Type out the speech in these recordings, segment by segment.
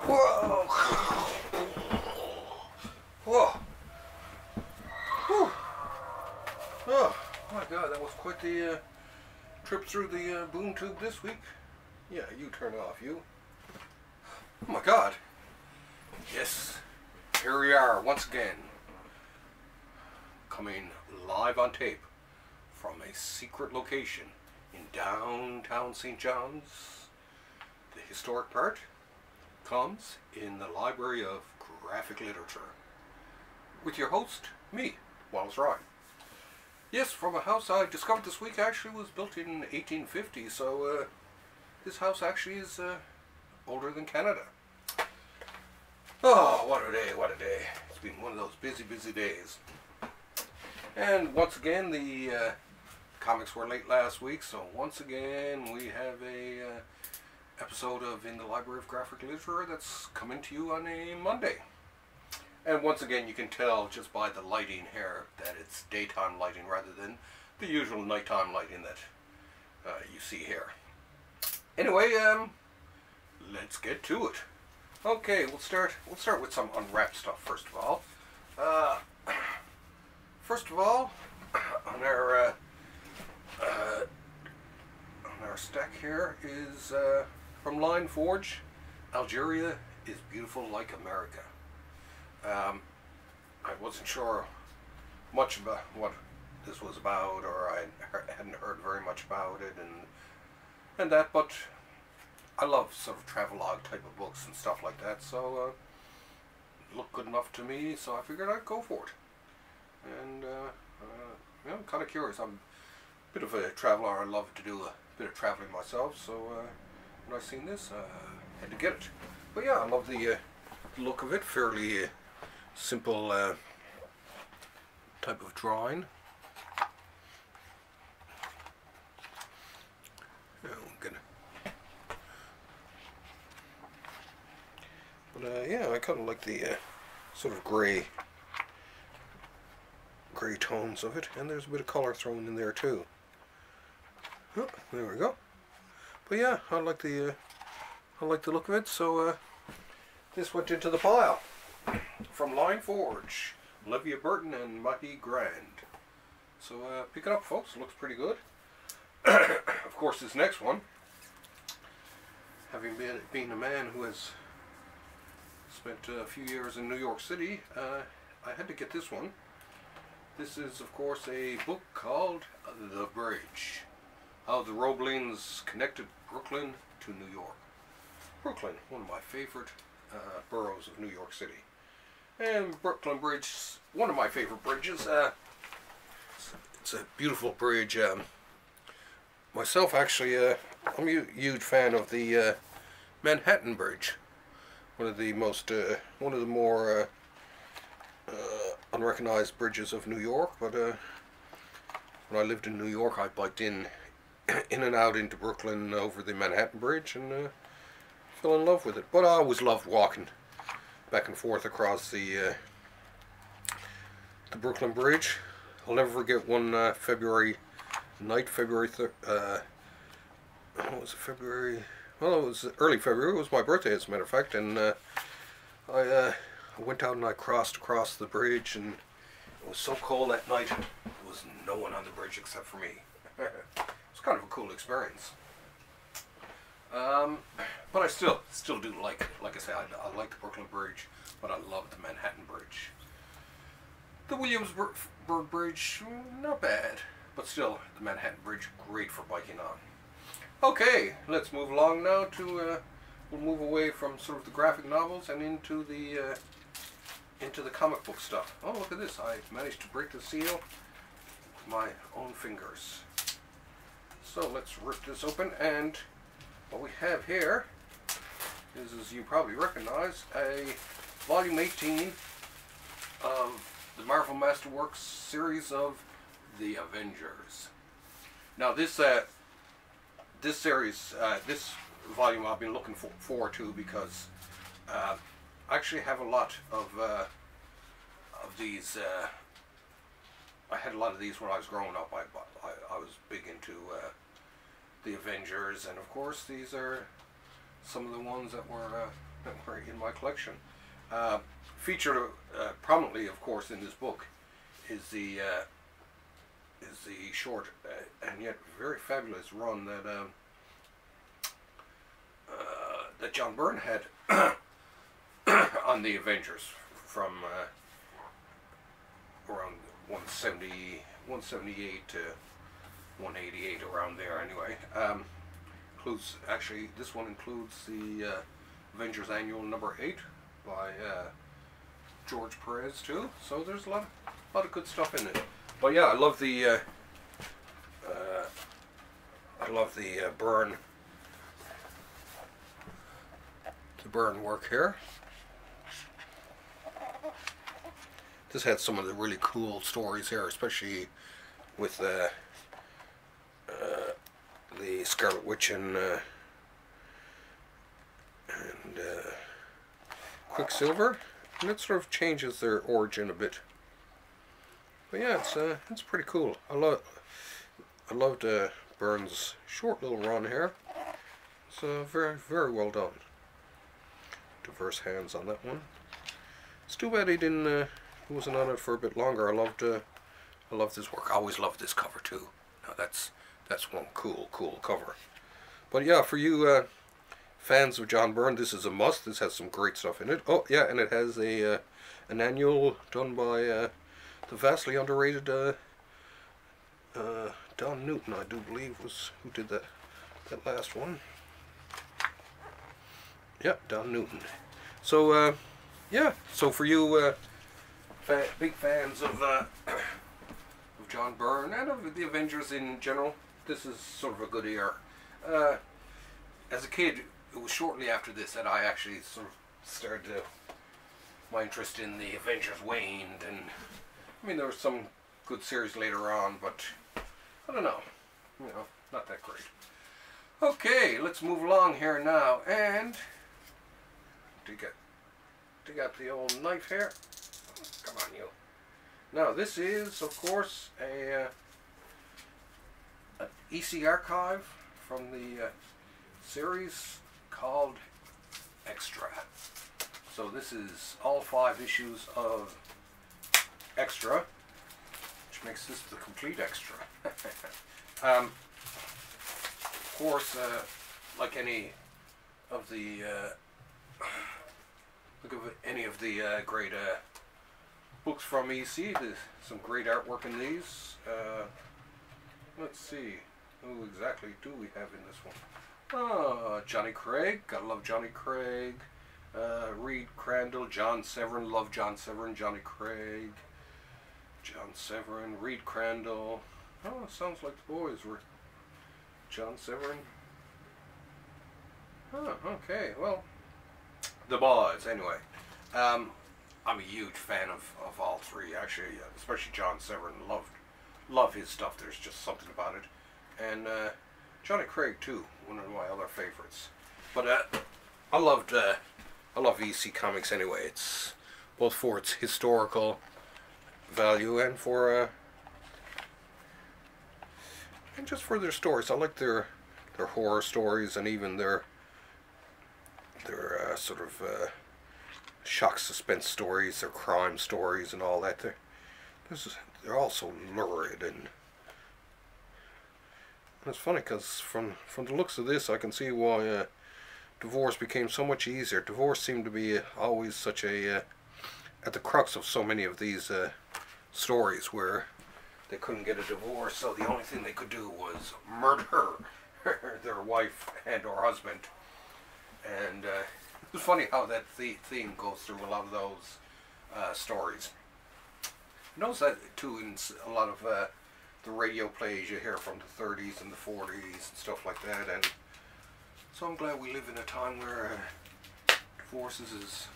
Whoa! Whoa! Whew. Oh my God, that was quite the trip through the boom tube this week. Yeah, you turn it off, you. Oh my God. Yes, here we are once again, coming live on tape from a secret location in downtown St. John's. The historic part comes in the Library of Graphic Literature with your host, me, Wallace Ryan. Yes, from a house I discovered this week actually was built in 1850, so this house actually is older than Canada. Oh, what a day, what a day. It's been one of those busy, busy days. And once again, the comics were late last week, so once again we have a episode of In the Library of Graphic Literature that's coming to you on a Monday. And once again, you can tell just by the lighting here that it's daytime lighting rather than the usual nighttime lighting that you see here. Anyway, let's get to it. Okay, we'll start with some unwrapped stuff first of all. First of all, on our stack here is from Line Forge. Algeria is beautiful like America. I wasn't sure much about what this was about, or I hadn't heard very much about it, and that, but I love sort of travelogue type of books and stuff like that, so it looked good enough to me, so I figured I'd go for it. And yeah, I'm kind of curious. I'm a bit of a traveler. I love to do a bit of traveling myself, so when I seen this, I had to get it. But yeah, I love the look of it. Fairly simple type of drawing. But yeah, I kind of like the sort of gray tones of it, and there's a bit of color thrown in there too. Oh, there we go. But yeah, I like the look of it. So this went into the pile from Line Forge, Olivia Burton and Matty Grand. So pick it up, folks. It looks pretty good. Of course, this next one, having been a man who has spent a few years in New York City, I had to get this one. This is, of course, a book called The Bridge, How the Roeblings Connected Brooklyn to New York. Brooklyn, one of my favorite boroughs of New York City. And Brooklyn Bridge, one of my favorite bridges. It's a beautiful bridge. Myself, actually, I'm a huge fan of the Manhattan Bridge. One of the more unrecognized bridges of New York. But when I lived in New York, I biked in and out into Brooklyn over the Manhattan Bridge, and fell in love with it. But I always loved walking back and forth across the Brooklyn Bridge. I'll never forget one February night, what was it, February? Well, it was early February. It was my birthday, as a matter of fact, and I went out and I crossed across the bridge, and it was so cold that night. There was no one on the bridge except for me. It was kind of a cool experience. But I still do like I say, I like the Brooklyn Bridge, but I love the Manhattan Bridge. The Williamsburg Bridge, not bad, but still, the Manhattan Bridge, great for biking on. Okay, let's move along now to, we'll move away from sort of the graphic novels and into the comic book stuff. Oh, look at this, I managed to break the seal with my own fingers. So let's rip this open, and what we have here is, as you probably recognize, a volume 18 of the Marvel Masterworks series of the Avengers. Now this series, this volume I've been looking forward to, because I actually have a lot of these. I had a lot of these when I was growing up. I was big into the Avengers, and of course these are some of the ones that were that were in my collection. Featured prominently, of course, in this book is the short and yet very fabulous run that John Byrne had on the Avengers from around 178 to 188, around there anyway. Actually, this one includes the Avengers Annual number 8 by George Perez too. So there's a lot of good stuff in it. But yeah, I love the Byrne work here. This had some of the really cool stories here, especially with the Scarlet Witch and Quicksilver, and it sort of changes their origin a bit. But yeah, it's pretty cool. I loved Byrne's short little run here. It's very, very well done. Diverse hands on that one. It's too bad he wasn't on it for a bit longer. I loved this work. I always loved this cover too. Now that's one cool cover. But yeah, for you fans of John Byrne, this is a must. This has some great stuff in it. Oh yeah, and it has an annual done by the vastly underrated Don Newton, I do believe, was who did that last one. Yeah, Don Newton. So yeah, so for you big fans of John Byrne and of the Avengers in general, this is sort of a good era. As a kid, it was shortly after this that I actually sort of started my interest in the Avengers waned, and I mean there was some good series later on, but I don't know, not that great. Okay, let's move along here now and dig out the old knife here. Come on, you. Now this is, of course, an EC archive from the series called Extra. So this is all 5 issues of Extra, which makes this the complete Extra. Of course, like any of the great books from EC, there's some great artwork in these. Let's see, who exactly do we have in this one? Johnny Craig, gotta love Johnny Craig. Reed Crandall, John Severin, love John Severin, Johnny Craig, John Severin, Reed Crandall. Oh, sounds like the boys were John Severin. Oh, okay, well, the boys, anyway. I'm a huge fan of all 3, actually, especially John Severin. Love his stuff. There's just something about it. And Johnny Craig too, one of my other favorites. But I love EC Comics anyway. It's both for its historical value and for and just for their stories. I like their horror stories and even their sort of shock suspense stories, their crime stories and all that. They're all so lurid, and it's funny because from the looks of this I can see why divorce became so much easier. Divorce seemed to be always such a at the crux of so many of these stories where they couldn't get a divorce, so the only thing they could do was murder their wife and or husband. And it's funny how that theme goes through a lot of those stories. You notice that too in a lot of the radio plays you hear from the 30s and the 40s and stuff like that. And so I'm glad we live in a time where divorce is as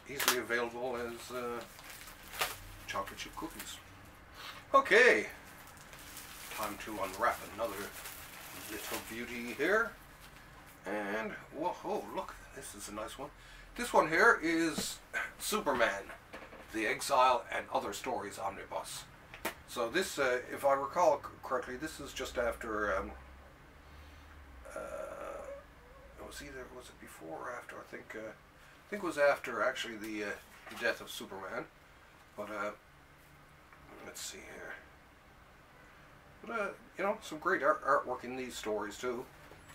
easily available as chocolate chip cookies. Okay, time to unwrap another little beauty here. And whoa, look, this is a nice one. This one here is Superman, the Exile and Other Stories Omnibus. So this, if I recall correctly, this is just after was it before or after? I think it was after actually the death of Superman. But let's see here. But you know, some great artwork in these stories too.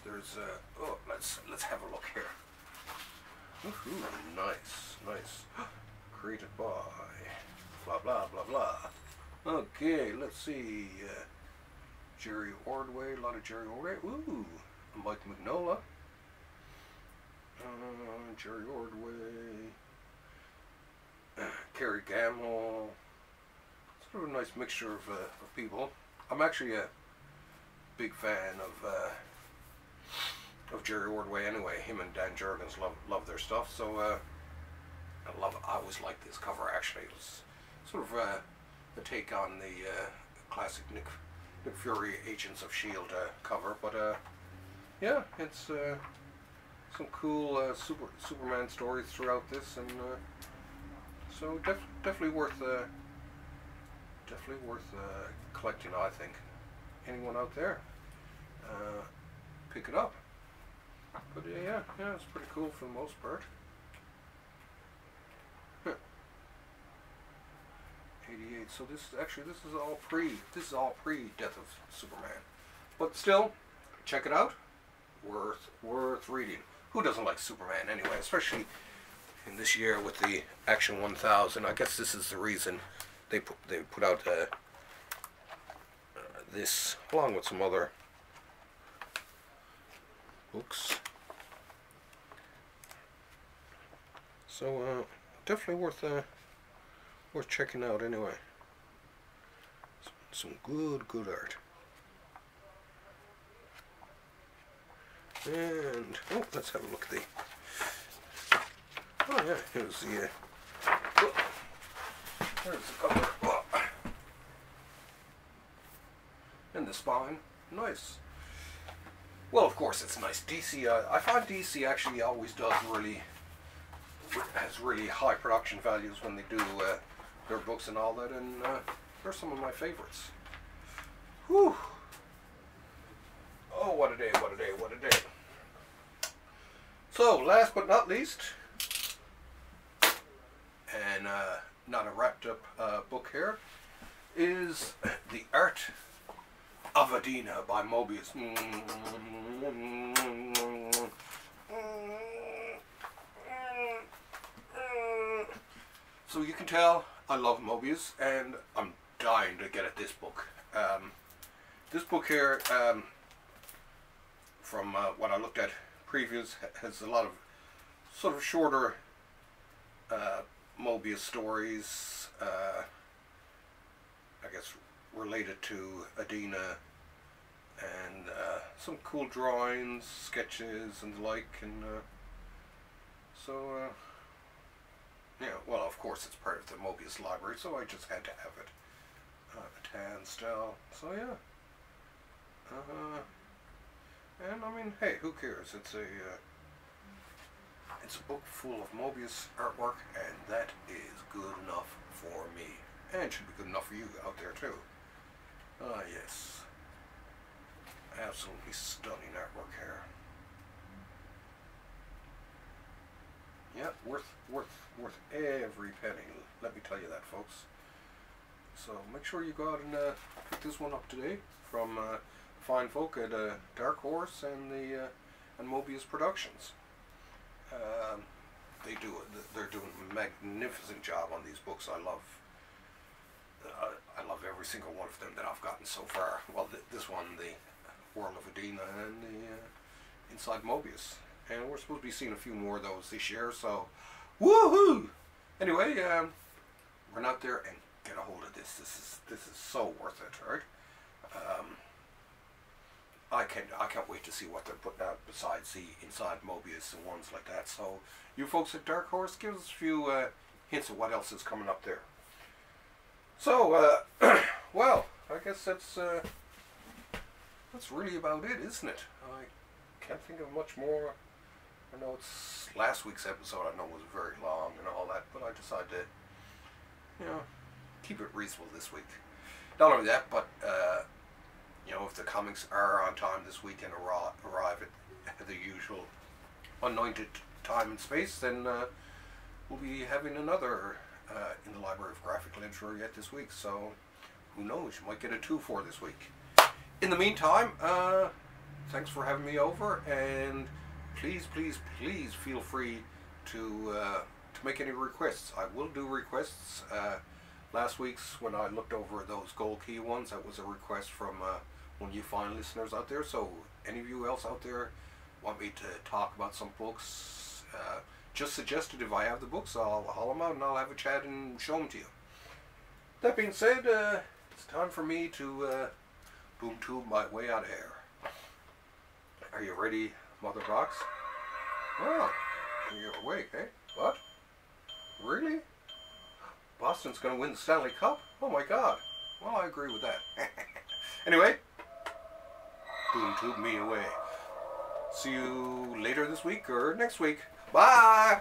There's oh, let's have a look here. Woohoo! Nice, nice. Created by blah blah blah blah. Okay, let's see. Jerry Ordway, a lot of Jerry Ordway. Ooh, Mike Mignola. Jerry Ordway. Kerry Gamble. Sort of a nice mixture of people. I'm actually a big fan of Jerry Ordway anyway. Him and Dan Jurgens love their stuff. So I always liked this cover actually. It was sort of a take on the classic Nick Fury Agents of S.H.I.E.L.D. Cover, but yeah, it's some cool Superman stories throughout this, and so definitely worth collecting. I think anyone out there, pick it up. But yeah, it's pretty cool for the most part. 88. So this is all pre Death of Superman, but still, check it out. Worth reading. Who doesn't like Superman anyway? Especially in this year with the Action 1000. I guess this is the reason they put out this along with some other books. So definitely worth checking out anyway. Some good art. And oh, let's have a look at the. Oh yeah, here's the. There's the cover. Oh. And the spine, nice. Well, of course, it's nice. DC. I find DC actually always has really high production values when they do their books and all that, and they're some of my favorites. Whew. Oh, what a day, what a day, what a day. So, last but not least, and not a wrapped up book here, is The Art of Edena by Mobius. So you can tell I love Mobius, and I'm dying to get at this book. This book here, from what I looked at previous, has a lot of sort of shorter Mobius stories, I guess related to Edena, and some cool drawings, sketches and the like, and so yeah, well, of course it's part of the Mobius Library, so I just had to have it. A tan style, so yeah. And I mean, hey, who cares? It's a book full of Mobius artwork, and that is good enough for me, and should be good enough for you out there too. Ah, yes, absolutely stunning artwork here. Yeah, worth every penny. Let me tell you that, folks. So make sure you go out and pick this one up today from fine folk at Dark Horse and the and Mobius Productions. They're doing a magnificent job on these books. I love every single one of them that I've gotten so far. Well, this one, the World of Edena, and the Inside Mobius. And we're supposed to be seeing a few more of those this year, so woohoo! Anyway, run out there and get a hold of this. This is so worth it, right? I can't wait to see what they're putting out besides the Inside Mobius and ones like that. So you folks at Dark Horse, give us a few hints of what else is coming up there. So well, I guess that's really about it, isn't it? I can't think of much more. I know it's last week's episode, I know was very long and all that, but I decided to, keep it reasonable this week. Not only that, but, if the comics are on time this week and arrive at the usual anointed time and space, then we'll be having another in the Library of Graphic Literature yet this week. So who knows? You might get a 2 for this week. In the meantime, thanks for having me over, and please feel free to make any requests. I will do requests. Last week's, when I looked over those gold key ones, that was a request from one of you fine listeners out there. So any of you else out there want me to talk about some books, just suggest it. If I have the books, I'll haul them out and I'll have a chat and show them to you. That being said, it's time for me to boom tube my way out of here. Are you ready, Mother Box? Well, you're awake, eh? What? Really? Boston's going to win the Stanley Cup? Oh my God. Well, I agree with that. Anyway, boom tube me away. See you later this week or next week. Bye!